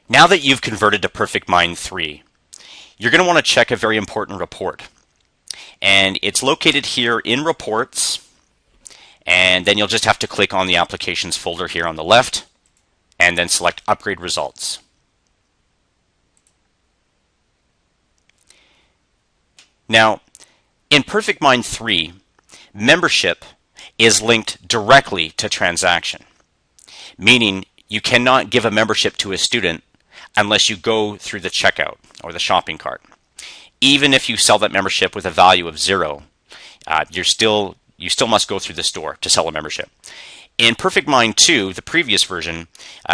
Now that you've converted to Perfect Mind 3, you're going to want to check a very important report. And it's located here in Reports, and then you'll just have to click on the Applications folder here on the left, and then select Upgrade Results. Now, in Perfect Mind 3, membership is linked directly to transaction, meaning you cannot give a membership to a student unless you go through the checkout or the shopping cart. Even if you sell that membership with a value of 0, you still must go through the store to sell a membership. In Perfect Mind 2, the previous version,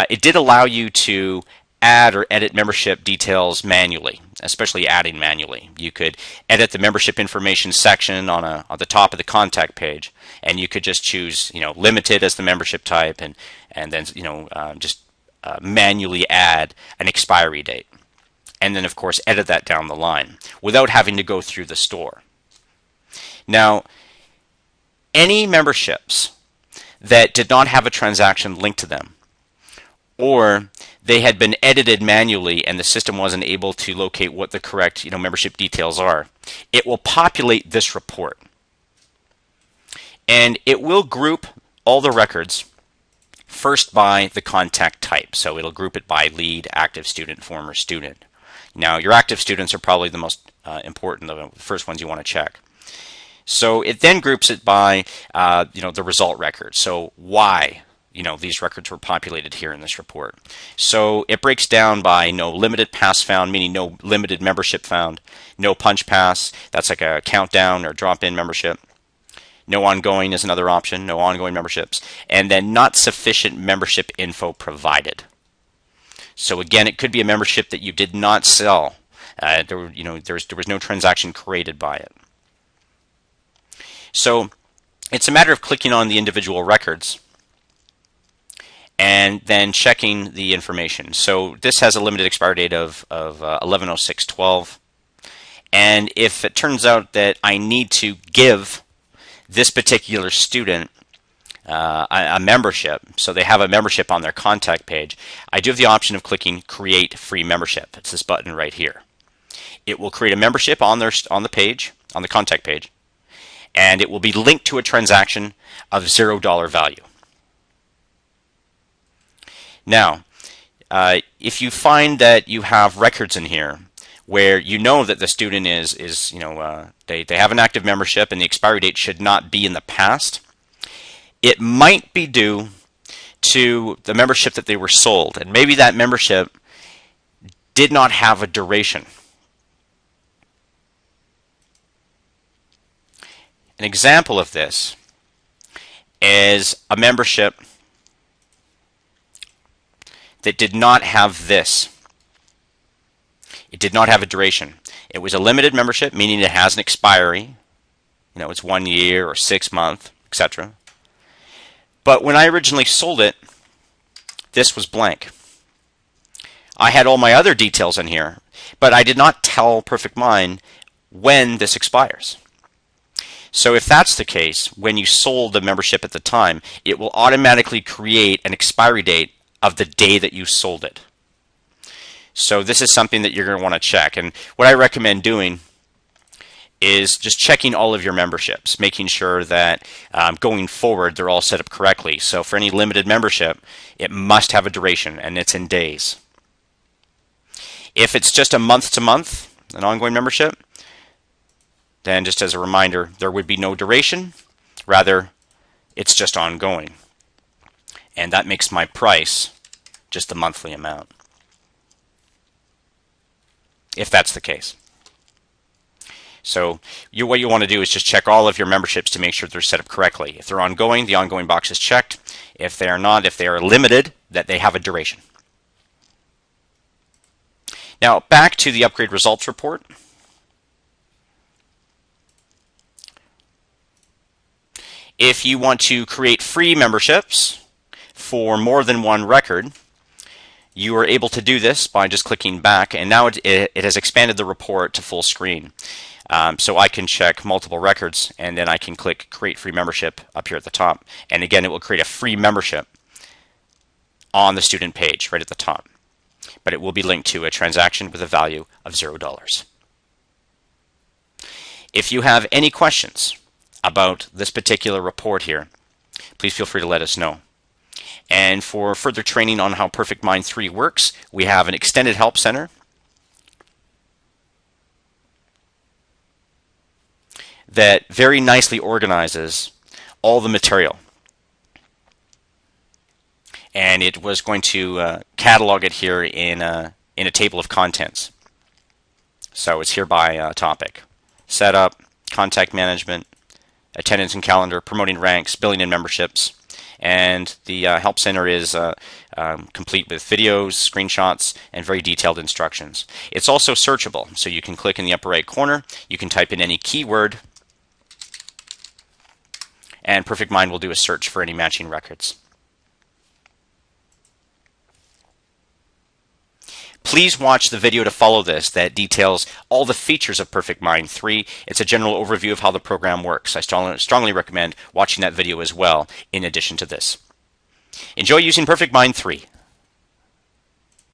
it did allow you to add or edit membership details manually, especially adding manually. You could edit the membership information section on the top of the contact page, and you could just choose, limited as the membership type, and then just manually add an expiry date, and then of course edit that down the line without having to go through the store. Now, any memberships that did not have a transaction linked to them, or they had been edited manually and the system wasn't able to locate what the correct membership details are, it will populate this report. And it will group all the records first by the contact type. So it'll group it by lead, active student, former student. Now, your active students are probably the most important, the first ones you want to check. So it then groups it by the result record. So why these records were populated here in this report. So it breaks down by no limited pass found, meaning no limited membership found, no punch pass, that's like a countdown or drop-in membership. No ongoing is another option, no ongoing memberships, and then not sufficient membership info provided. So again, it could be a membership that you did not sell. There was no transaction created by it. So it's a matter of clicking on the individual records and then checking the information. So this has a limited expiry date of 11/06/12, and if it turns out that I need to give this particular student a membership, so they have a membership on their contact page, I do have the option of clicking Create Free Membership. It's this button right here. It will create a membership on the page, on the contact page, and it will be linked to a transaction of $0 value. Now, if you find that you have records in here where you know that the student they have an active membership and the expiry date should not be in the past, it might be due to the membership that they were sold, and maybe that membership did not have a duration. An example of this is a membership that did not have this. It did not have a duration. It was a limited membership, meaning it has an expiry. It's 1 year or 6 months, etc. But when I originally sold it, this was blank. I had all my other details in here, but I did not tell Perfect Mind when this expires. So if that's the case, when you sold the membership at the time, it will automatically create an expiry date of the day that you sold it. So this is something that you're going to want to check. And what I recommend doing is just checking all of your memberships, making sure that going forward they're all set up correctly. So for any limited membership, it must have a duration, and it's in days. If it's just a month-to-month, an ongoing membership, then just as a reminder, there would be no duration. Rather, it's just ongoing. And that makes my price just the monthly amount, if that's the case. So what you want to do is just check all of your memberships to make sure they're set up correctly. If they're ongoing, the ongoing box is checked. If they are not, if they are limited, that they have a duration. Now back to the upgrade results report. If you want to create free memberships for more than one record, you are able to do this by just clicking back, and now it has expanded the report to full screen. So I can check multiple records, and then I can click Create Free Membership up here at the top. And again, it will create a free membership on the student page right at the top. But but it will be linked to a transaction with a value of $0. If you have any questions about this particular report here, please feel free to let us know. And for further training on how Perfect Mind 3 works, we have an extended help center that very nicely organizes all the material. And it was going to catalog it here in a table of contents. So it's here by topic. Setup, contact management, attendance and calendar, promoting ranks, billing and memberships. And the Help Center is complete with videos, screenshots, and very detailed instructions. It's also searchable, so you can click in the upper right corner, you can type in any keyword, and Perfect Mind will do a search for any matching records. Please watch the video to follow this that details all the features of Perfect Mind 3. It's a general overview of how the program works. I strongly recommend watching that video as well in addition to this. Enjoy using Perfect Mind 3.